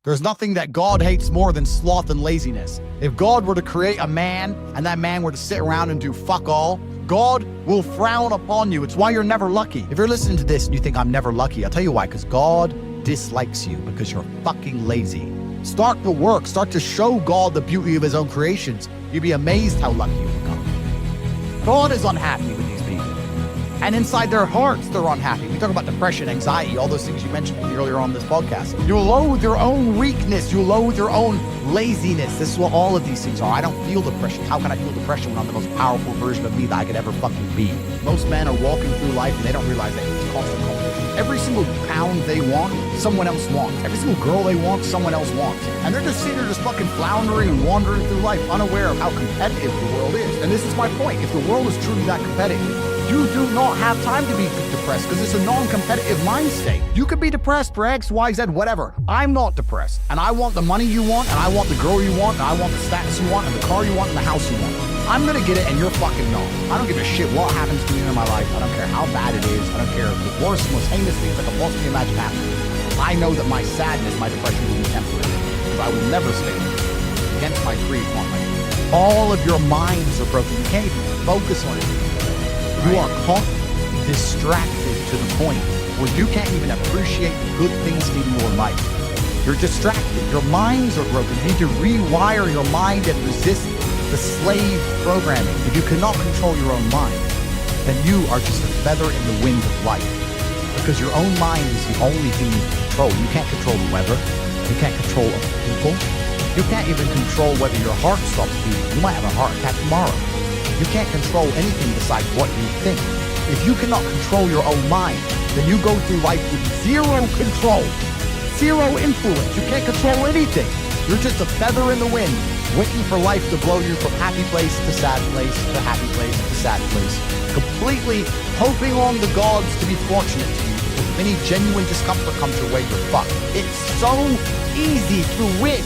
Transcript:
There's nothing that God hates more than sloth and laziness. If God were to create a man and that man were to sit around and do fuck all, God will frown upon you. It's why you're never lucky. If you're listening to this and you think I'm never lucky, I'll tell you why, because God dislikes you because you're fucking lazy. Start to work. Start to show God the beauty of his own creations. You'd be amazed how lucky you become. God is unhappy with these people. And inside their hearts, they're unhappy. We talk about depression, anxiety, all those things you mentioned earlier on this podcast. You loathe your own weakness. You loathe your own laziness. This is what all of these things are. I don't feel depression. How can I feel depression when I'm the most powerful version of me that I could ever fucking be? Most men are walking through life and they don't realize that it's constant competition. Every single pound they want, someone else wants. Every single girl they want, someone else wants. And they're just sitting there just fucking floundering and wandering through life, unaware of how competitive the world is. And this is my point. If the world is truly that competitive, you do not have time to be depressed because it's a non-competitive mind state. You could be depressed for X, Y, Z, whatever. I'm not depressed. And I want the money you want, and I want the girl you want, and I want the status you want, and the car you want, and the house you want. I'm gonna get it, and you're fucking not. I don't give a shit what happens to me in my life. I don't care how bad it is. I don't care if the worst, most heinous things I can possibly imagine happening. I know that my sadness, my depression will be temporary, because I will never stay against my creed. All of your minds are broken. You can't even focus on it. You are constantly distracted to the point where you can't even appreciate the good things in your life. You're distracted. Your minds are broken. You need to rewire your mind and resist the slave programming. If you cannot control your own mind, then you are just a feather in the wind of life. Because your own mind is the only thing you can control. You can't control the weather. You can't control other people. You can't even control whether your heart stops beating. You might have a heart attack tomorrow. You can't control anything besides what you think. If you cannot control your own mind, then you go through life with zero control, zero influence. You can't control anything. You're just a feather in the wind, waiting for life to blow you from happy place to sad place to happy place to sad place, completely hoping on the gods to be fortunate to you. If any genuine discomfort comes your way, you're fucked. It's so easy to win.